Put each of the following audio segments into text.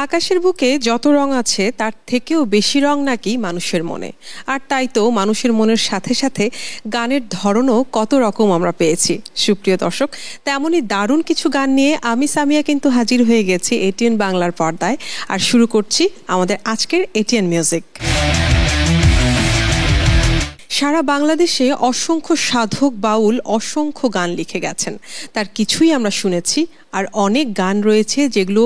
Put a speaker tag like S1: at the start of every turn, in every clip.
S1: আকাশের বুকে যত রং আছে তার থেকেও বেশি রং নাকি মানুষের মনে। আর তাই তো মানুষের মনের সাথে সাথে গানের ধরনও কত রকম আমরা পেয়েছি। সুপ্রিয় দর্শক, তেমনই দারুণ কিছু গান নিয়ে আমি সামিয়া কিন্তু হাজির হয়ে গেছি এটিএন বাংলার পর্দায়। আর শুরু করছি আমাদের আজকের এটিএন মিউজিক। সারা বাংলাদেশে অসংখ্য সাধক বাউল অসংখ্য গান লিখে গেছেন, তার কিছুই আমরা শুনেছি। আর অনেক গান রয়েছে যেগুলো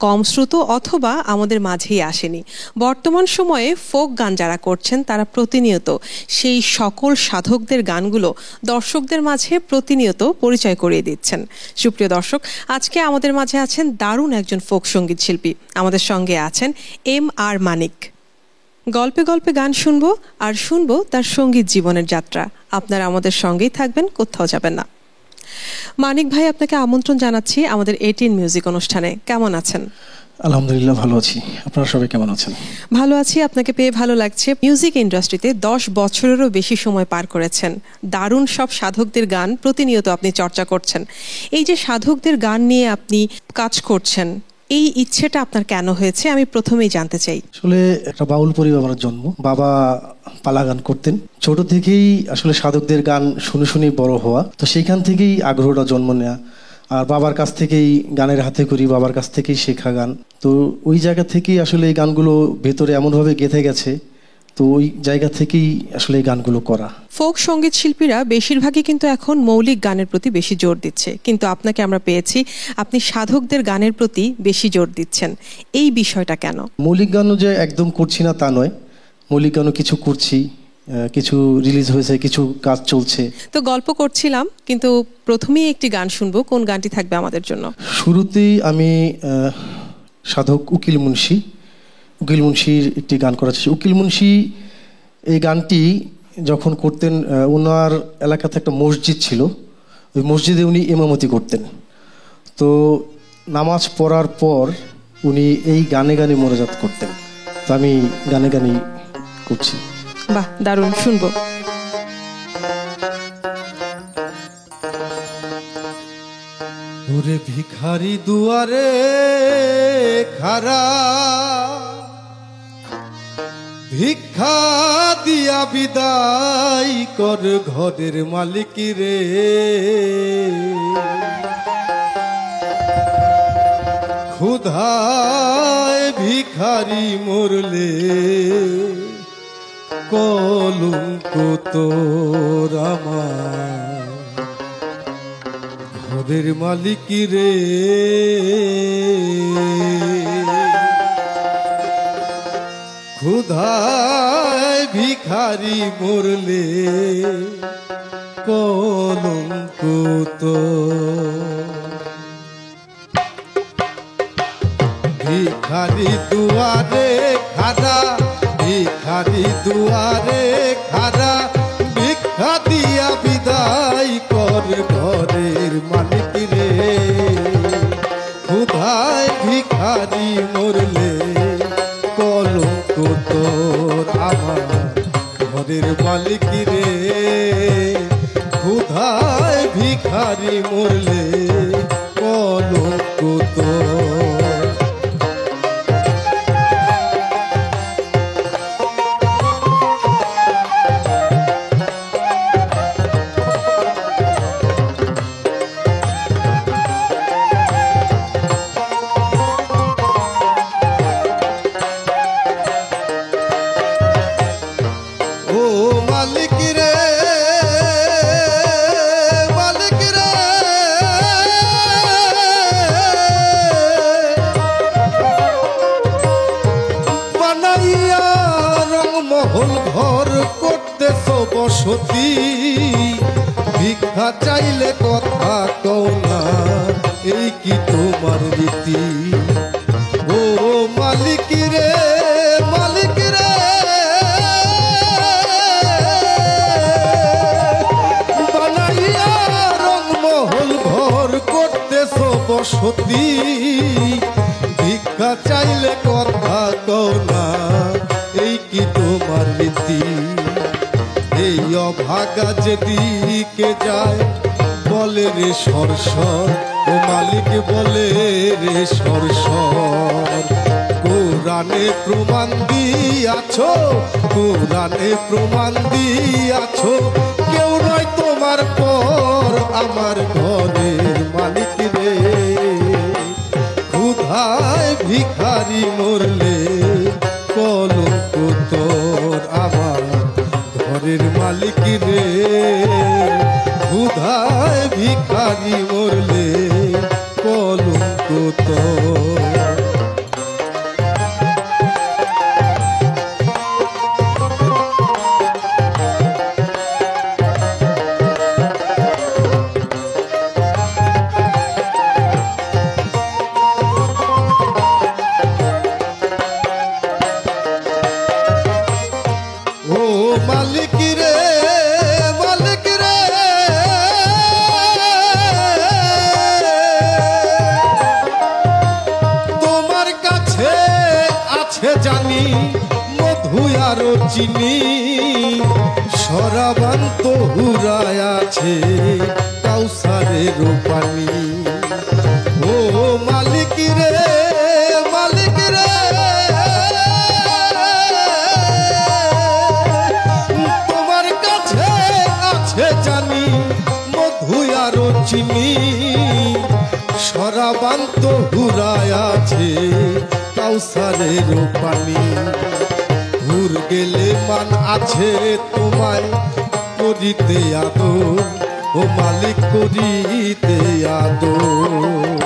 S1: কম শ্রুত অথবা আমাদের মাঝেই আসেনি। বর্তমান সময়ে ফোক গান যারা করছেন তারা প্রতিনিয়ত সেই সকল সাধকদের গানগুলো দর্শকদের মাঝে প্রতিনিয়ত পরিচয় করিয়ে দিচ্ছেন। সুপ্রিয় দর্শক, আজকে আমাদের মাঝে আছেন দারুণ একজন ফোক সঙ্গীত শিল্পী। আমাদের সঙ্গে আছেন এম.আর. মানিক। গল্পে গল্পে গান শুনবো আর শুনবো তার সঙ্গীত জীবনের যাত্রা। আপনারা আমাদের সঙ্গেই থাকবেন, কোথাও যাবেন না। মানিক ভাই, আপনাকে আমন্ত্রণ জানাচ্ছি আমাদের এটিএন মিউজিক অনুষ্ঠানে। কেমন আছেন?
S2: আলহামদুলিল্লাহ, ভালো আছি। আপনারা সবাই কেমন আছেন?
S1: ভালো আছি, আপনাকে পেয়ে ভালো লাগছে। মিউজিক ইন্ডাস্ট্রিতে 10 বছরেরও বেশি সময় পার করেছেন। দারুণ সব সাধকদের গান প্রতিনিয়ত আপনি চর্চা করছেন। এই যে সাধকদের গান নিয়ে আপনি কাজ করছেন, এই ইচ্ছেটা আপনার কেন হয়েছে আমি প্রথমেই জানতে চাই।
S2: আসলে একটা বাউল পরিবারের জন্ম। বাবা পালা গান করতেন। ছোট থেকেই আসলে সাধকদের গান শুনে শুনেই বড় হওয়া, তো সেইখান থেকেই আগ্রহটা জন্ম নেওয়া। আর বাবার কাছ থেকেই গানের হাতে করি, বাবার কাছ থেকেই শেখা গান। তো ওই জায়গা থেকেই আসলে এই গানগুলো ভেতরে এমনভাবে গেঁথে গেছে, তো ওই জায়গা থেকেই আসলে এই গানগুলো করা।
S1: ফোক সঙ্গীত শিল্পীরা বেশিরভাগই কিন্তু এখন মৌলিক গানের প্রতি বেশি জোর দিচ্ছে, কিন্তু আপনাকে আমরা পেয়েছি আপনি সাধকদের গানের প্রতি বেশি জোর দিচ্ছেন। এই বিষয়টা কেন?
S2: মৌলিক গানও যে একদম করছি না তা নয়, মৌলিক গানও কিছু করছি, কিছু রিলিজ হয়েছে, কিছু কাজ চলছে।
S1: তো গল্প করছিলাম, কিন্তু প্রথমেই একটি গান শুনবো। কোন গানটি থাকবে আমাদের জন্য?
S2: শুরুতেই আমি সাধক উকিল মুন্সির একটি গান করা চাইছি। উকিল মুন্সি এই গানটি যখন করতেন, ওনার এলাকাতে একটা মসজিদ ছিল, ওই মসজিদে উনি ইমামতি করতেন। তো নামাজ পড়ার পর উনি এই গানে গানে মোনাজাত করতেন। তো আমি গানে গানেই করছি।
S1: বাহ, দারুণ, শুনবো।
S3: ওরে ভিখারি দুয়ারে খারা, ভিক্ষা দিয়া বিদায় কর ঘরের মালিক রে। ক্ষুধায় ভিখারি মরলে কলঙ্ক তোর আমার ঘরের মালিক রে। ক্ষুধায় ভিখারি মরলে কলঙ্ক তোর। ভিখারি দুয়ারে খারা, ভিখারি দুয়ারে খারা, ভিক্ষা দিয়া বিদায় কর ঘরের মালিক রে। ক্ষুধায় ভিখারি মরলে কলঙ্ক তোর আমার ঘরের মালিক রে। ক্ষুধায় ভিখারি মরলে কলঙ্ক তোর। বসতি ভিক্ষা চাইলে কথা কও না, এই কি তোমার রীতি? ও মালিক রে, মালিক রে, বানাইয়া রংমহল ঘর করতেছ বসতি, ভিক্ষা চাইলে কথা কও না, এই কি তোমার রীতি? এই অভাগা যেদিকে যায় বলে রে সরসর, ও মালিক বলে রে সরসর। কোরআনে প্রমাণ দিয়াছো, কোরআনে প্রমাণ দিয়াছো, কেউ নয় তোমার পর আমার ঘরের মালিক রে। ক্ষুধায় ভিখারি মরলে কলঙ্ক তোর আমার ঘরের মালিক রে। ক্ষুধায় ভিখারি মরলে কলঙ্ক তোর। মালিক রে, মালিক রে, তোমার কাছে আছে জানি মধু আর চিনি, সরাবান্ত হুরায় আছে কাউসারের পানি। ও মালিক রে, মালিক রে, জানি মধু আর চিনি, সরাবান্ত হুরায় আছে কাউসারের পানি। হুর গেলে মান আছে তোমায় করিতে আদর, ও মালিক করিতে আদর।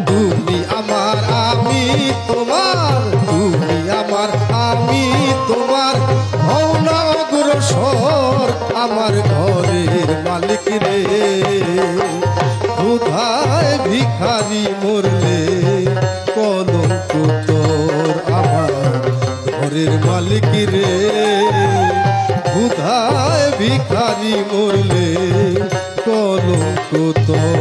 S3: তুমি আমার আমি তোমার, তুমি আমার আমি তোমার, হও না অগ্রসর আমার ঘরের মালিক রে। ক্ষুধায় ভিখারি মরলে কলঙ্ক তোর আমার ঘরের মালিক রে। ক্ষুধায় ভিখারি মরলে কলঙ্ক তোর।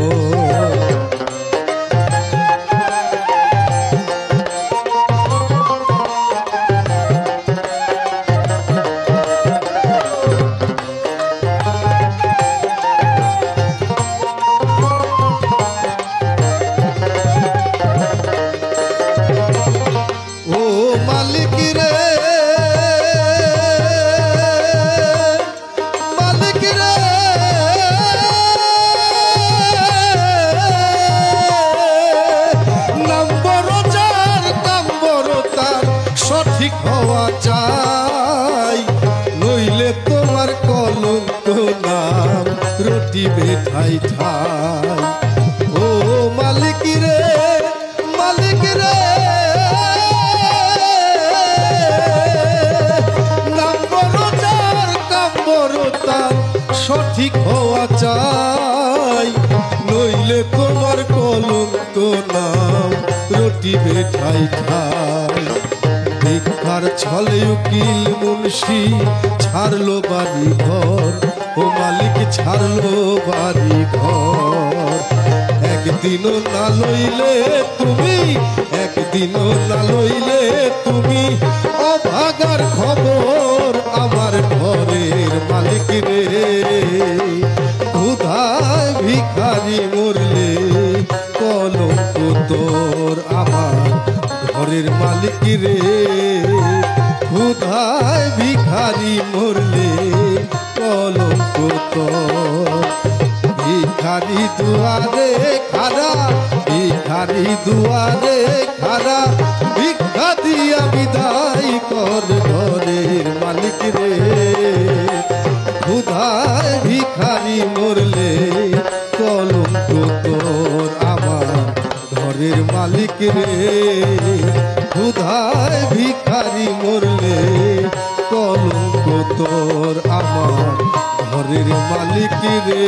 S3: মালিক রে, মালিক রে, নাম বড় যার কাম বড় তার সঠিক হওয়া চাই, নইলে তোমার কলঙ্ক নাম রটিবে ঠাই ঠাই। ও মালিক রে, মালিক রে, সঠিক হওয়া চাই, নইলে তোমার কলঙ্ক নাম রটিবে ঠাই ঠাই। ভিক্ষার ছলে উকিল মুন্সি ছাড়লো বাড়ি ঘর, ও মালিক ছাড়লো বাড়ি ঘর। একদিনও না লইলে তুমি, একদিনও না লইলে তুমি অভাগার খবর আমার ঘরের মালিক রে। ক্ষুধায় ভিখারি মরলে কলঙ্ক তোর আমার ঘরের মালিক রে। ক্ষুধায় ভিখারি মরলে কলঙ্ক তোর। ভিখারি দুয়ারে খাড়া, ভিখারি দুয়ারে খাড়া, ভিক্ষা দিয়া বিদায় কর ঘরের মালিক রে। ক্ষুধায় ভিখারি মরলে কলঙ্ক তোর আমার ঘরের মালিক রে। ক্ষুধায় ভিখারি মরলে কলঙ্ক তোর আমার ঘরের মালিক রে।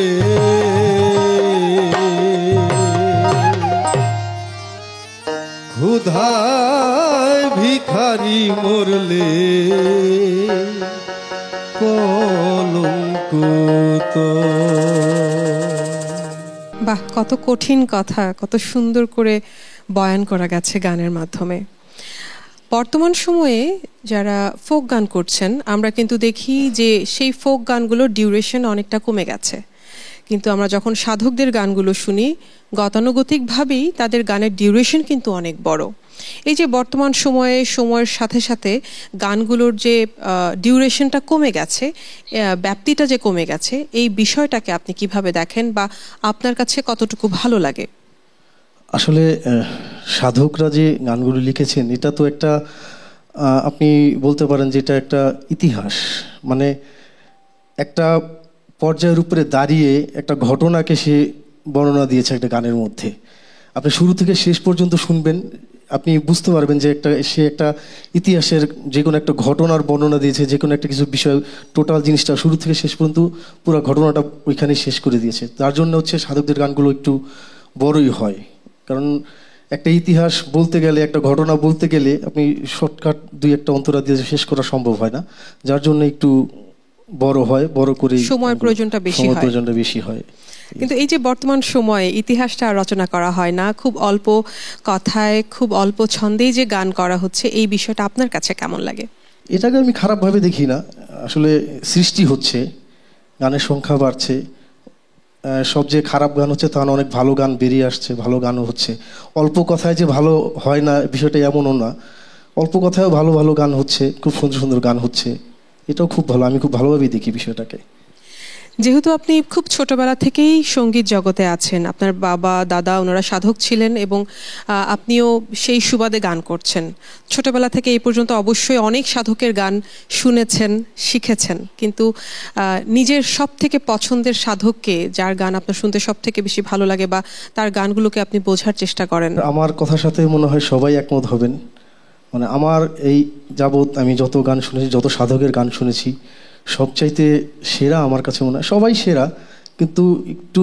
S3: ক্ষুধায় ভিখারি মরলে কলঙ্ক তোর।
S1: বাহ, কত কঠিন কথা, কত সুন্দর করে বয়ান করা গেছে গানের মাধ্যমে। বর্তমান সময়ে যারা ফোক গান করছেন আমরা কিন্তু দেখি যে সেই ফোক গানগুলোর ডিউরেশন অনেকটা কমে গেছে, কিন্তু আমরা যখন সাধকদের গানগুলো শুনি গতানুগতিকভাবেই তাদের গানের ডিউরেশন কিন্তু অনেক বড়। এই যে বর্তমান সময়ে সময়ের সাথে সাথে গানগুলোর যে ডিউরেশনটা কমে গেছে, ব্যাপ্তিটা যে কমে গেছে, এই বিষয়টাকে আপনি কিভাবে দেখেন বা আপনার কাছে কতটুকু ভালো লাগে?
S2: আসলে সাধকরা যে গানগুলো লিখেছেন এটা তো একটা আপনি বলতে পারেন যে এটা একটা ইতিহাস, মানে একটা পর্যায়ের উপরে দাঁড়িয়ে একটা ঘটনাকে সে বর্ণনা দিয়েছে একটা গানের মধ্যে। আপনি শুরু থেকে শেষ পর্যন্ত শুনবেন, আপনি বুঝতে পারবেন যে সে একটা ইতিহাসের যে কোনো একটা ঘটনার বর্ণনা দিয়েছে, যে কোনো একটা কিছু বিষয়, টোটাল জিনিসটা শুরু থেকে শেষ পর্যন্ত পুরো ঘটনাটা ওইখানে শেষ করে দিয়েছে। তার জন্য হচ্ছে সাধকদের গানগুলো একটু বড়ই হয়, কারণ একটা ইতিহাস বলতে গেলে, একটা ঘটনা বলতে গেলে আপনি শর্টকাট দুই একটা অন্তরা দিয়ে শেষ করা সম্ভব হয় না, যার জন্য একটু বড় হয়, বড় করে
S1: সময়ের প্রয়োজনটা
S2: বেশি হয়।
S1: কিন্তু এই যে বর্তমান সময়ে ইতিহাসটা রচনা করা হয় না, খুব অল্প কথায় খুব অল্প ছন্দেই যে গান করা হচ্ছে, এই বিষয়টা আপনার কাছে কেমন লাগে?
S2: এটাকে আমি খারাপভাবে দেখি না, আসলে সৃষ্টি হচ্ছে, গানের সংখ্যা বাড়ছে, সব যে খারাপ গান হচ্ছে তা না, অনেক ভালো গান বেরিয়ে আসছে, ভালো গানও হচ্ছে। অল্প কথায় যে ভালো হয় না বিষয়টা এমনও না, অল্প কথায়ও ভালো ভালো গান হচ্ছে, খুব সুন্দর সুন্দর গান হচ্ছে, এটাও খুব ভালো, আমি খুব ভালোভাবেই দেখি বিষয়টাকে।
S1: যেহেতু আপনি খুব ছোটবেলা থেকেই সঙ্গীত জগতে আছেন, আপনার বাবা দাদা ওনারা সাধক ছিলেন এবং আপনিও সেই সুবাদে গান করছেন, ছোটবেলা থেকে এই পর্যন্ত অবশ্যই অনেক সাধকের গান শুনেছেন, শিখেছেন, কিন্তু নিজের সব থেকে পছন্দের সাধককে, যার গান আপনার শুনতে সব থেকে বেশি ভালো লাগে বা তার গানগুলোকে আপনি বোঝার চেষ্টা করেন?
S2: আমার কথার সাথে মনে হয় সবাই একমত হবেন, মানে আমার এই যাবৎ আমি যত গান শুনেছি, যত সাধকের গান শুনেছি, সবচাইতে সেরা আমার কাছে মনে হয়, সবাই সেরা, কিন্তু একটু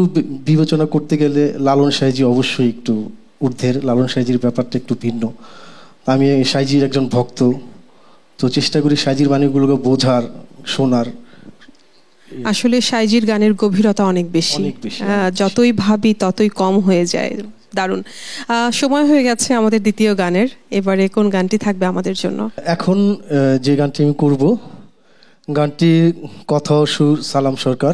S2: বিবেচনা করতে গেলে লালন সাঁইজি অবশ্যই একটু ঊর্ধ্বের। লালন সাঁইজির ব্যাপারটা একটু ভিন্ন। আমি সাঁইজির একজন ভক্ত, তো চেষ্টা করি সাঁইজির বাণীগুলোকে বোঝার, শোনার।
S1: আসলে সাঁইজির গানের গভীরতা অনেক বেশি, যতই ভাবি ততই কম হয়ে যায়। দারুণ। সময় হয়ে গেছে আমাদের দ্বিতীয় গানের, এবারে কোন গানটি থাকবে আমাদের জন্য?
S2: এখন যে গানটি আমি করব, গানটির কথা ও সুর সালাম সরকার,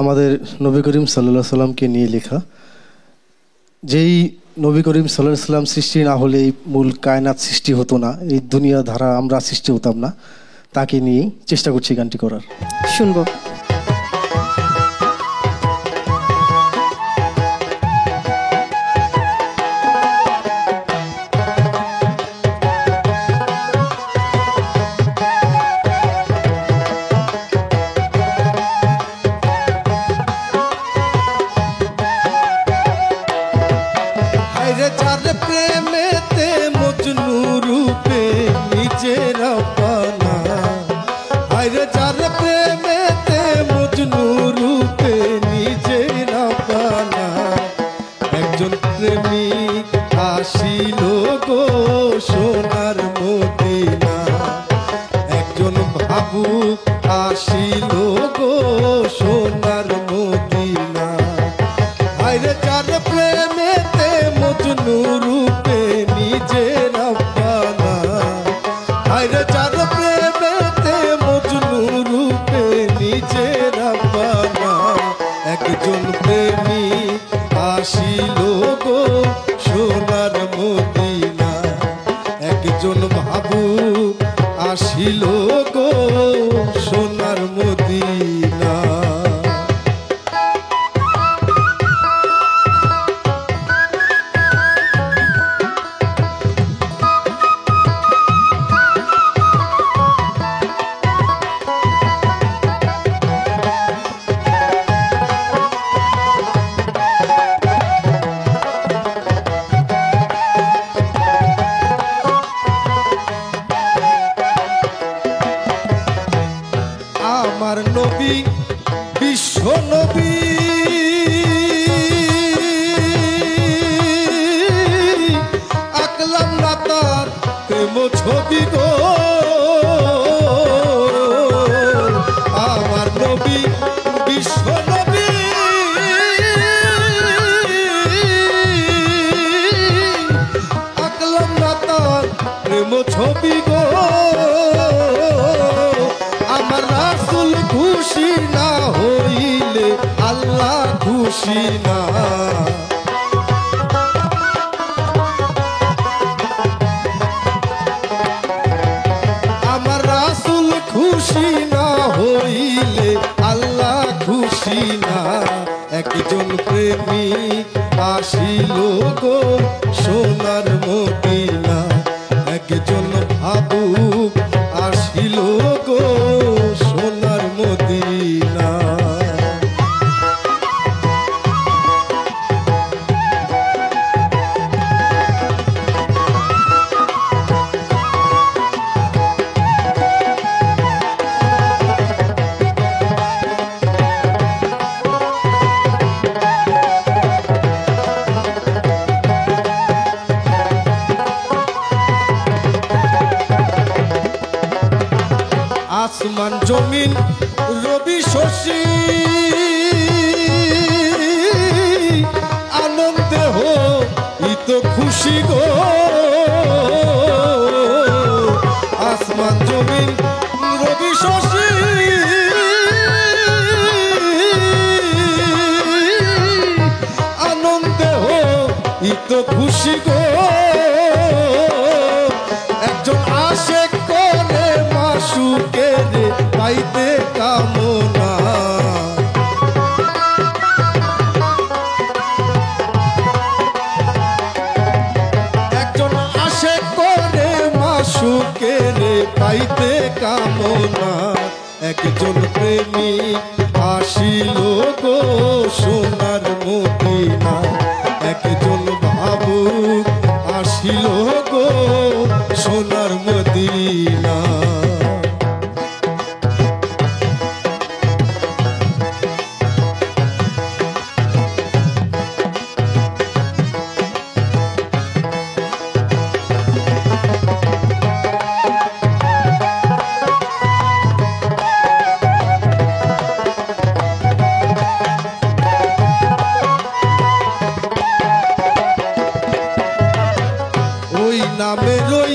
S2: আমাদের নবী করিম সাল্লাল্লাহু আলাইহি সাল্লামকে নিয়ে লেখা। যেই নবী করিম সাল্লাল্লাহু আলাইহি সাল্লাম সৃষ্টি না হলে এই মূল কায়নাত সৃষ্টি হতো না, এই দুনিয়া ধারা আমরা সৃষ্টি হতাম না, তাকে নিয়েই চেষ্টা করছি গানটি করার।
S1: শুনবো।
S3: প্রেমিক আসিল গো সোনার মদিনা, একজন ভাবুক আসিল গো সোনার মদিনা। আসমান জমিন রবি শশী আনন্দে হইত খুশি গো, আসমান জমিন রবি শশী আনন্দে হইত খুশি গো, একজন আশেক করে মাসুকে রে পাইতে কামনা, একজন আশেক করে মাসুকে রে পাইতে কামনা, একজন প্রেমিক আসিল গো সোনার মদিনা, একজন ভাবুক আসিল গো সোনার মদিনা। ওই নামের ওই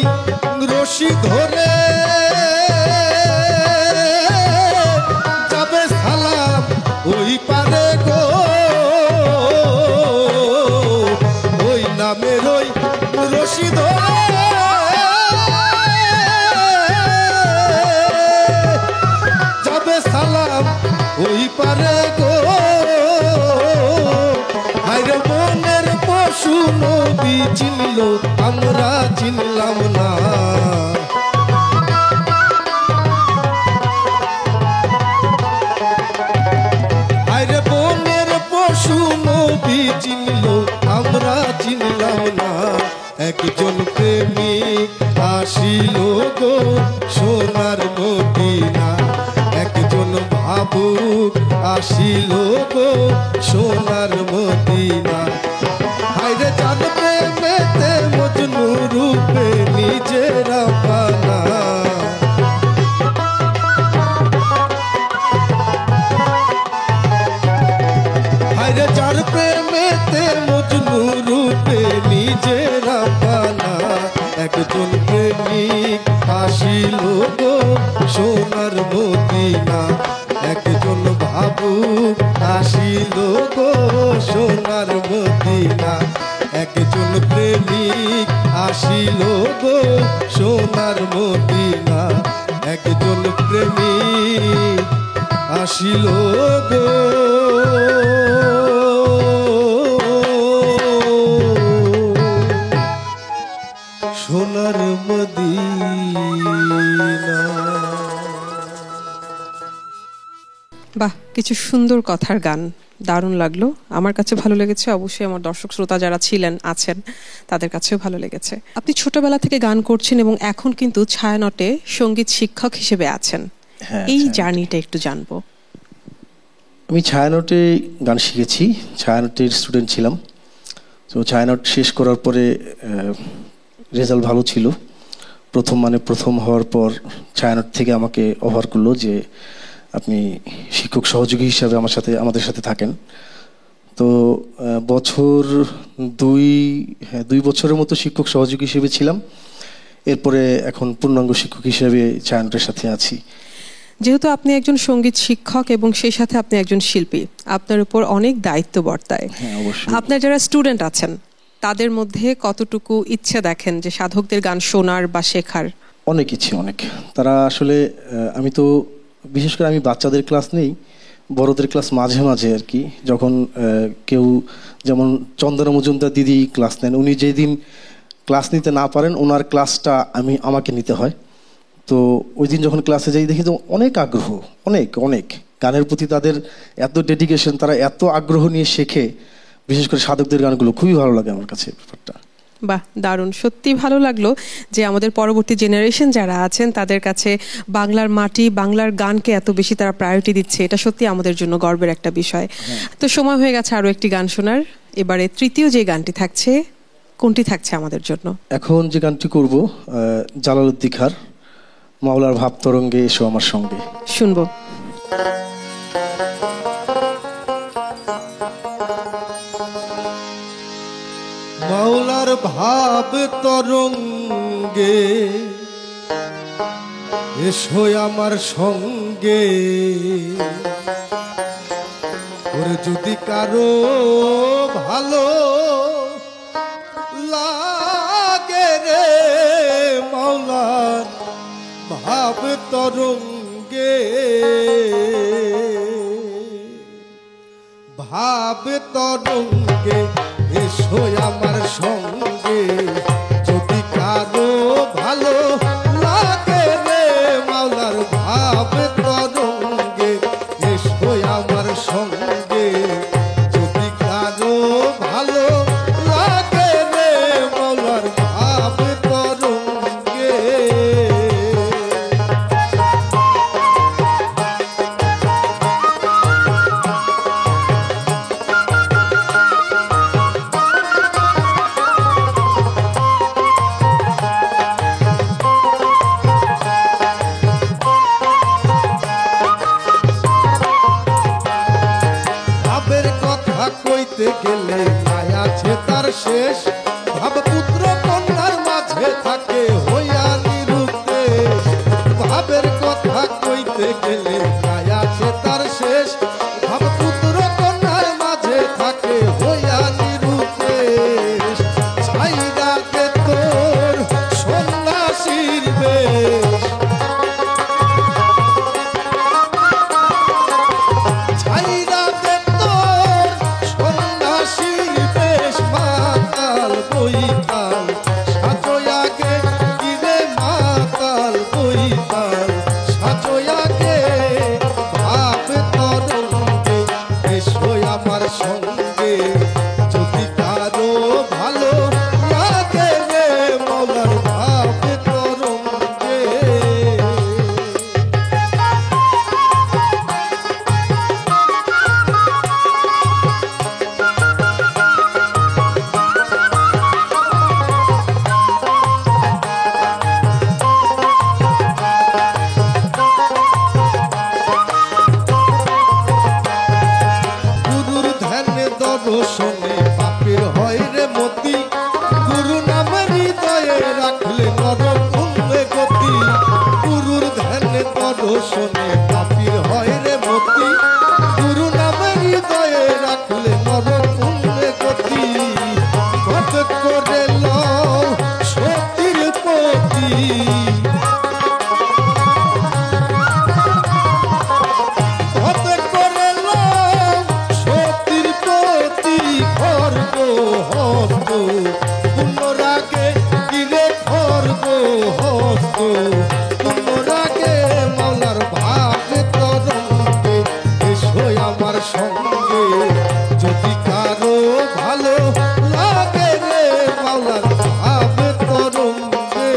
S3: রশি ধরে যাবে সালাম ওই পারে গো, ওই নামের ওই রশি ধরে যাবে সালাম ওই পারে গো, হায়রে মনের পশু নবী চিনল আমরা চিনলাম না, হায়রে মনের পশু নবী চিনল আমরা চিনলাম না, একজন প্রেমিক আসিল গো সোনার মদিনা, একজন ভাবুক আসিল গো সোনার মদিনা, হায়রে জান প্রেমেতে মজনু রূপে নিজেরা পানা, হায়রে যার প্রেমেতে মজনু রূপে নিজেরা পানা, একজন প্রেমিক আসিল গো সোনার মদিনা, একজন ভাবুক আসিল গো সোনার মদিনা, একজন প্রেমিক আসিল গো সোনার মদিনা, একজন প্রেমিক আসিল গো সোনার মদিনা।
S1: বাহ, কিছু সুন্দর কথার গান, দারুণ লাগলো। আমার কাছে ভালো লেগেছে, অবশ্যই আমার দর্শক শ্রোতা যারা ছিলেন আছেন তাদের কাছেও ভালো লেগেছে। আপনি ছোটবেলা থেকে গান করছেন এবং এখন কিন্তু ছায়ানটে সঙ্গীত শিক্ষক হিসেবে আছেন, এই জার্নিটা একটু জানবো।
S2: আমি ছায়ানটে গান শিখেছি, ছায়ানটের স্টুডেন্ট ছিলাম। তো ছায়ানট শেষ করার পরে রেজাল্ট ভালো ছিল, প্রথম হওয়ার পর ছায়ানট থেকে আমাকে অফার করলো যে আপনি শিক্ষক সহযোগী হিসাবে আমাদের সাথে থাকেন। তো বছর দুই বছরের মতো শিক্ষক সহযোগী হিসেবে ছিলাম, এরপরে এখন পূর্ণাঙ্গ শিক্ষক হিসেবে ছায়ানটের সাথে আছি।
S1: যেহেতু আপনি একজন সঙ্গীত শিক্ষক এবং সেই সাথে আপনি একজন শিল্পী, আপনার উপর অনেক দায়িত্ব বর্তায়।
S2: হ্যাঁ, অবশ্যই।
S1: আপনার যারা স্টুডেন্ট আছেন তাদের মধ্যে কতটুকু ইচ্ছে দেখেন যে সাধকদের গান শোনার বা শেখার?
S2: অনেক ইচ্ছে, অনেক। তারা আসলে আমি তো বিশেষ করে আমি বাচ্চাদের ক্লাস নেই, বড়দের ক্লাস মাঝে মাঝে আর কি, যখন কেউ যেমন চন্দনা মজুমদার দিদি ক্লাস নেন, উনি যেদিন ক্লাস নিতে না পারেন ওনার ক্লাসটা আমাকে নিতে হয়। তো ওই দিন যখন ক্লাসে যাই দেখি তো অনেক আগ্রহ, অনেক অনেক গানের প্রতি তাদের এত ডেডিকেশন, তারা এত আগ্রহ নিয়ে শেখে, বিশেষ করে সাধকদের গানগুলো খুবই ভালো লাগে আমার কাছে ব্যাপারটা।
S1: বাহ, দারুণ, সত্যি ভালো লাগলো যে আমাদের পরবর্তী জেনারেশন যারা আছেন তাদের কাছে বাংলার মাটি, বাংলার গানকে এত বেশি তারা প্রায়োরিটি দিচ্ছে, এটা সত্যি আমাদের জন্য গর্বের একটা বিষয়। তো সময় হয়ে গেছে আরো একটি গান শোনার। এবারে তৃতীয় যে গানটি থাকছে, কোনটি থাকছে আমাদের জন্য?
S2: এখন যে গানটি করব জালালউদ্দিন খাঁর মাওলার ভাব তরঙ্গে এসো আমার সঙ্গে,
S1: শুনবো।
S3: মাওলার ভাব তরঙ্গে এসো আমার সঙ্গে, ওরে যদি কারো ভালো লাগে রে মাওলার ভাব তরঙ্গে, ভাব তরঙ্গে এসো আমার সঙ্গে, যদি কারো ভালো লাগে রে মাওলার ভাব তরঙ্গে এসো আমার সঙ্গে, যদি কারো ভালো লাগে রে মাওলার ভাব তরঙ্গে। কইতে গেলে নাই আছে তার শেষ, ভাব পুত্র কন্যার মাঝে থাকে হইয়া নিরুদ্দেশ, ভাবের কথা কইতে গেলে নাই আছে তার শেষ, ভাব পুত্র কন্যার মাঝে থাকে হইয়া নিরুদ্দেশ, ছাইরা দে তোর সন্ন্যাসীর বেশ, ছাইরা দে তোর সন্ন্যাসীর বেশ, মাতাল বইতাল সাজয়াকে গিরে, মাতাল বইতাল সাজয়াকে, ভাব তরঙ্গে এসো আমার সঙ্গে, যদি কারো ভালো লাগে রে মাওলার ভাব তরঙ্গে। গুরুর ধ্যানে দর্শনে পাপের হয় রে মতি, গুরু নামে হৃদয়ে রাখলে নরক ভুলবে গতি, গুরুর ধ্যানে দর্শনে পাপের হয় রে মতি, গুরু নামে হৃদয়ে রাখলে নরক ভুলবে গতি, ঘট করে লও সতীর পতি, হতে করে লও সতীর পতি, খর্গ হস্ত পুনরাগে গিরে, খর্গ হস্ত পুনরাগে, মাওলার ভাব তরঙ্গে এসো আমার সঙ্গে, যদি কারো ভালো লাগে রে মাওলার ভাব তরঙ্গে।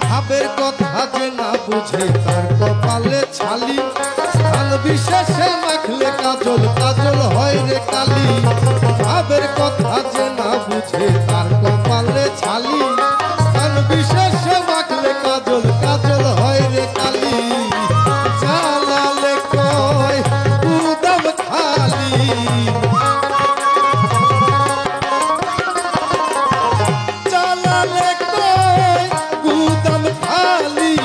S3: ভাবের কথা যে না বুঝে তার কপালে ছালি, স্থান বিশেষে মাখলে কাজল, কাজল হয় রে কালি, ভাবের কথা যে না বুঝে তার কপালে ছালি, স্থান বিশেষে মাখলে কাজল, কাজল হয় রে কালি, জালালে কয় উদাম খালি, জালালে কয় গুদাম খালি,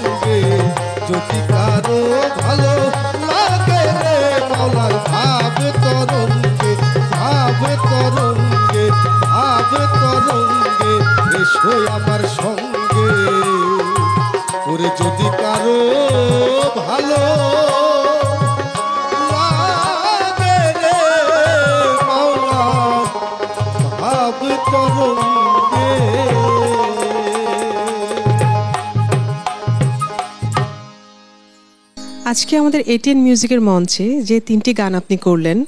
S3: সঙ্গে যদি কারো ভালো লাগে রে মাওলার ভাবে তরঙ্গে ভাবে তরঙ্গে ভাবে তরঙ্গে এসো আমার সঙ্গে ওরে যদি কারো ভালো লাগে রে মাওলার ভাবে তরঙ্গে।
S1: আজকে আমাদের এটিএন মিউজিকের মঞ্চে যে 3টি গান আপনি করলেন,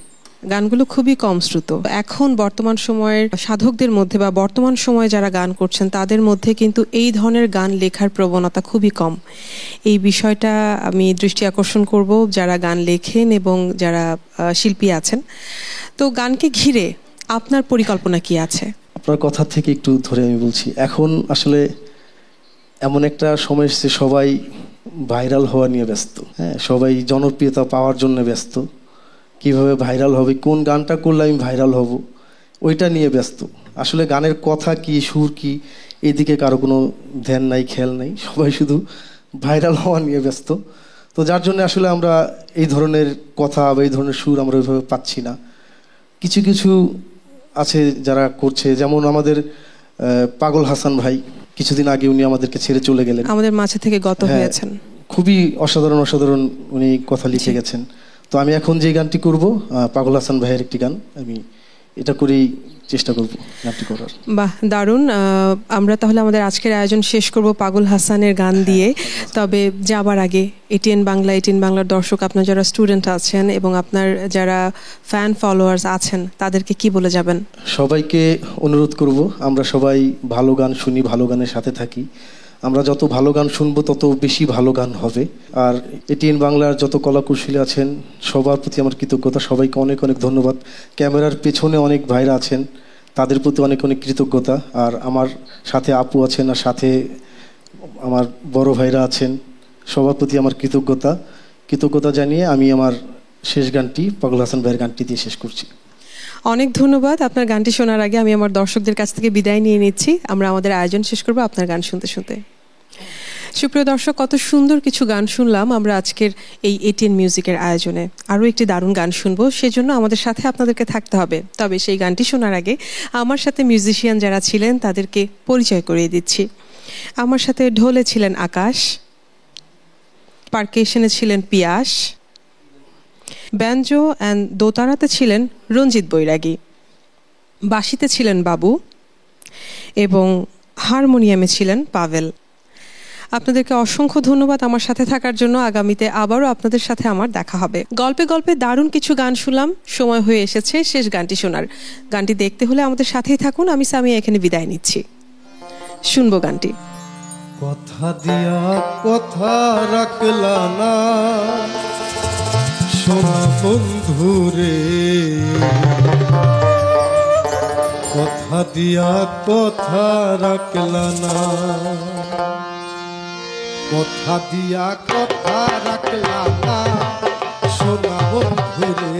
S1: গানগুলো খুবই কম শ্রুত। এখন বর্তমান সময়ের সাধকদের মধ্যে বা বর্তমান সময়ে যারা গান করছেন তাদের মধ্যে কিন্তু এই ধরনের গান লেখার প্রবণতা খুবই কম। এই বিষয়টা আমি দৃষ্টি আকর্ষণ করব যারা গান লেখেন এবং যারা শিল্পী আছেন। তো গানকে ঘিরে আপনার পরিকল্পনা কি আছে?
S2: আপনার কথা থেকে একটু ধরে আমি বলছি, এখন আসলে এমন একটা সময় এসেছে সবাই ভাইরাল হওয়া নিয়ে ব্যস্ত। হ্যাঁ, সবাই জনপ্রিয়তা পাওয়ার জন্য ব্যস্ত। কিভাবে ভাইরাল হবে, কোন গানটা করলে আমি ভাইরাল হব, ওইটা নিয়ে ব্যস্ত। আসলে গানের কথা কি, সুর কি, এদিকে কারো কোনো ধ্যান নাই, খেয়াল নাই। সবাই শুধু ভাইরাল হওয়া নিয়ে ব্যস্ত। তো যার জন্য আসলে আমরা এই ধরনের কথা বা এই ধরনের সুর আমরা ওইভাবে পাচ্ছি না। কিছু কিছু আছে যারা করছে, যেমন আমাদের পাগল হাসান ভাই, কিছুদিন আগে উনি আমাদেরকে ছেড়ে চলে গেলেন,
S1: আমাদের মাঝে থেকে গত হয়েছেন।
S2: খুবই অসাধারণ অসাধারণ উনি কথা লিখে গেছেন। তো আমি এখন যে গানটি করব পাগল হাসান ভাইয়ের একটি গান, আমি এটা করেই চেষ্টা করব গানটি করার।
S1: বাহ, দারুণ। আমরা তাহলে আমাদের আজকের আয়োজন শেষ করব পাগল হাসানের গান দিয়ে। তবে যাবার আগে এটিএন বাংলার দর্শক, আপনার যারা স্টুডেন্ট আছেন এবং আপনার যারা ফ্যান ফলোয়ার্স আছেন, তাদেরকে কি বলে যাবেন?
S2: সবাইকে অনুরোধ করব, আমরা সবাই ভালো গান শুনি, ভালো গানের সাথে থাকি। আমরা যত ভালো গান শুনবো তত বেশি ভালো গান হবে। আর এটিএন বাংলার যত কলাকুশলী আছেন সবার প্রতি আমার কৃতজ্ঞতা। সবাইকে অনেক অনেক ধন্যবাদ। ক্যামেরার পেছনে অনেক ভাইরা আছেন, তাদের প্রতি অনেক অনেক কৃতজ্ঞতা। আর আমার সাথে আপু আছেন, আর সাথে আমার বড় ভাইরা আছেন, সবার প্রতি আমার কৃতজ্ঞতা জানিয়ে আমি আমার শেষ গানটি পাগল হাসান ভাইয়ের গানটি দিয়ে শেষ করছি।
S1: অনেক ধন্যবাদ। আপনার গানটি শোনার আগে আমি আমার দর্শকদের কাছ থেকে বিদায় নিয়ে নিচ্ছি। আমরা আমাদের আয়োজন শেষ করবো আপনার গান শুনতে শুনতে। সুপ্রিয় দর্শক, কত সুন্দর কিছু গান শুনলাম আমরা আজকের এই এটিএন মিউজিকের আয়োজনে। আরও একটি দারুণ গান শুনবো, সেজন্য আমাদের সাথে আপনাদেরকে থাকতে হবে। তবে সেই গানটি শোনার আগে আমার সাথে মিউজিশিয়ান যারা ছিলেন তাদেরকে পরিচয় করিয়ে দিচ্ছি। আমার সাথে ঢোলে ছিলেন আকাশ, পারকেশনে ছিলেন পিয়াস, ব্যাঞ্জো অ্যান্ড দোতারাতে ছিলেন রঞ্জিত বৈরাগী, বাঁশিতে ছিলেন বাবু এবং হারমোনিয়ামে ছিলেন পাভেল। আপনাদেরকে অসংখ্য ধন্যবাদ আমার সাথে থাকার জন্য। আগামীতে আবারও আপনাদের সাথে আমার দেখা হবে। গল্পে গল্পে দারুণ কিছু গান শুনলাম, সময় হয়ে এসেছে শেষ গানটি শোনার। গানটি দেখতে হলে আমাদের সাথেই থাকুন। আমি সামিয়া এখানে বিদায় নিচ্ছি। শুনবো গানটি।
S3: কথা দিয়া কথা রাখলা না সোনা বন্ধুরে, কথা দিয়া কথা রাখলা না, কথা দিয়া কথা রাখলা না সোনা বন্ধুরে,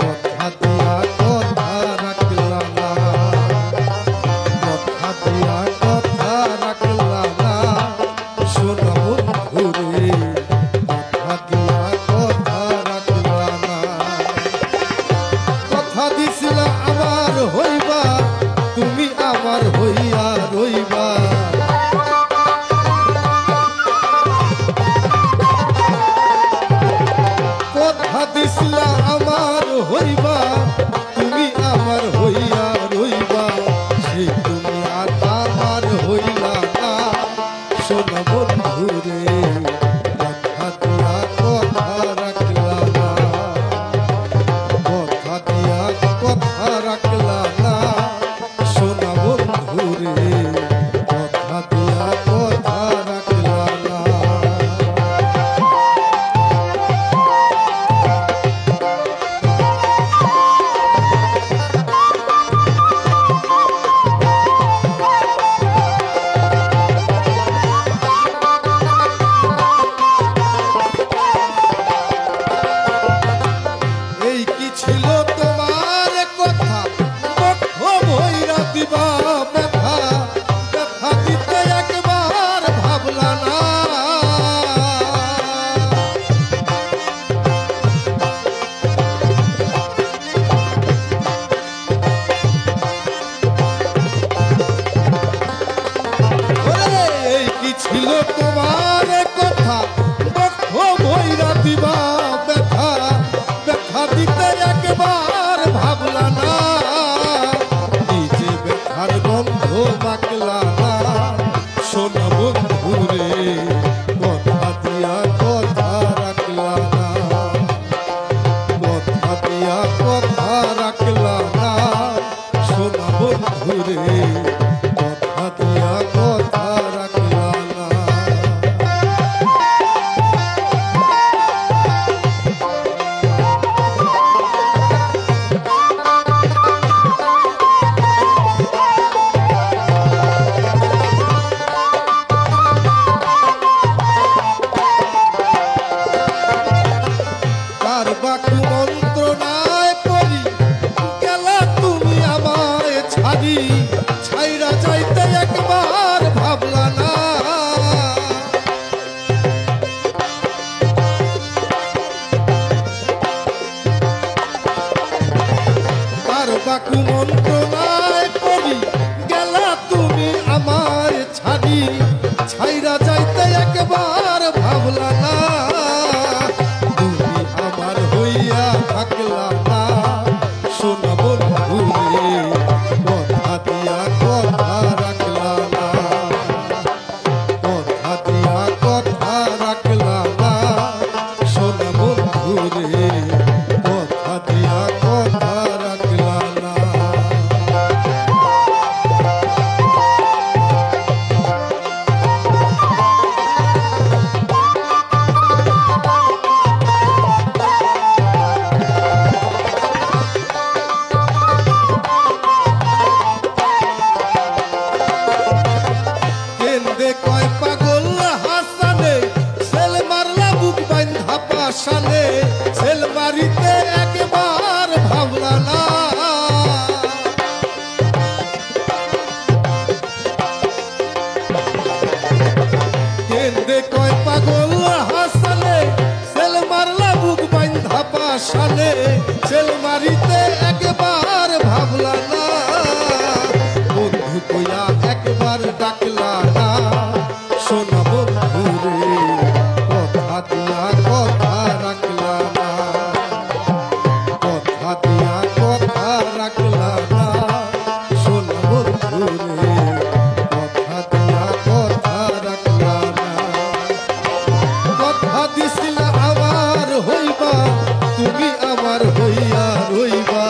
S3: কথা দিয়া কথা রাখলা না, কথা দিয়া কথা রাখলা না সোনা বন্ধুরে, কথা দিয়া কথা রাখলা না। কথা দিছিলা আমার হইবা, তুমি আমার হইয়া রইবা, কথা দিছিলা আমার হইবা, তুমি আমার হইয়া রইবা, সেই তুমি আর আমার হইলা না সোনা বন্ধুরে, কথা দিয়া কথা রাখলা না, কথা দিয়া কথা রাখলা না সোনা বন্ধুরে, কথা দিয়া কথা রাখলা না। কুমন্ত্রণায় পড়ি গেলা তুমি আমার ছাড়ি, ছাইরা যাইতে একবার ভাবলা না, তুমি আমার হইয়া থাকলা না। সোনা বন্ধু রে কথা দিয়া কথা রাখলা না, কথা দিয়া কথা রাখলা না। সোনা বন্ধু রে কথা দিয়া কথা রাখলা না। কেন্দে কয় পাগল হাসানে, সেল মারলা বুক বান্ধা পাশানে, সেল মারিতে একবার ভাবলা না। কেন্দে কয় পাগল হাসানে, সেল মারলা বুক বান্ধা পাশানে, সেল মারিতে একবার ভাবলা না। বন্ধু কইয়া একবার ডাকলা না। সোনা বন্ধু রে কথা দিয়া কথা রাখলা না, কথা দিয়া কথা রাখলা না। সোনা বন্ধু রে কথা দিয়া কথা রাখলা না। কথা দিছিলা আমার হইবা, তুমি আমার হইয়া রইবা।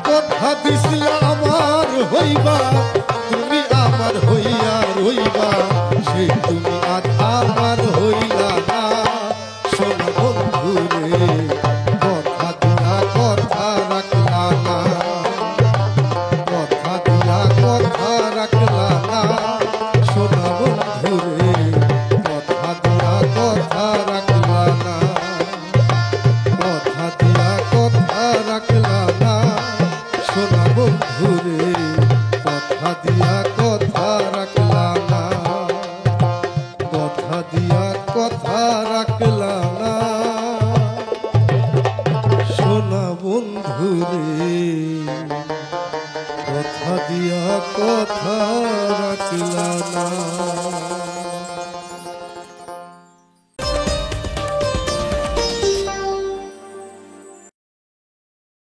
S3: কথা দিছিলা আমার হইবা, তুমি আমার হইয়া রইবা। সেই তুমি আজ আমার হইলা না। সোনা বন্ধু রে কথা দিয়া কথা রাখলা না, কথা দিয়া কথা রাখলা না। সোনা বন্ধু রে কথা দিয়া কথা রাখলা না, কথা দিয়া কথা রাখলা না। সোনা বন্ধু রে কথা দিয়া কথা রাখলা না, কথা দিয়া কথা রাখলা না। সোনা বন্ধু রে কথা দিয়া কথা রাখলা না।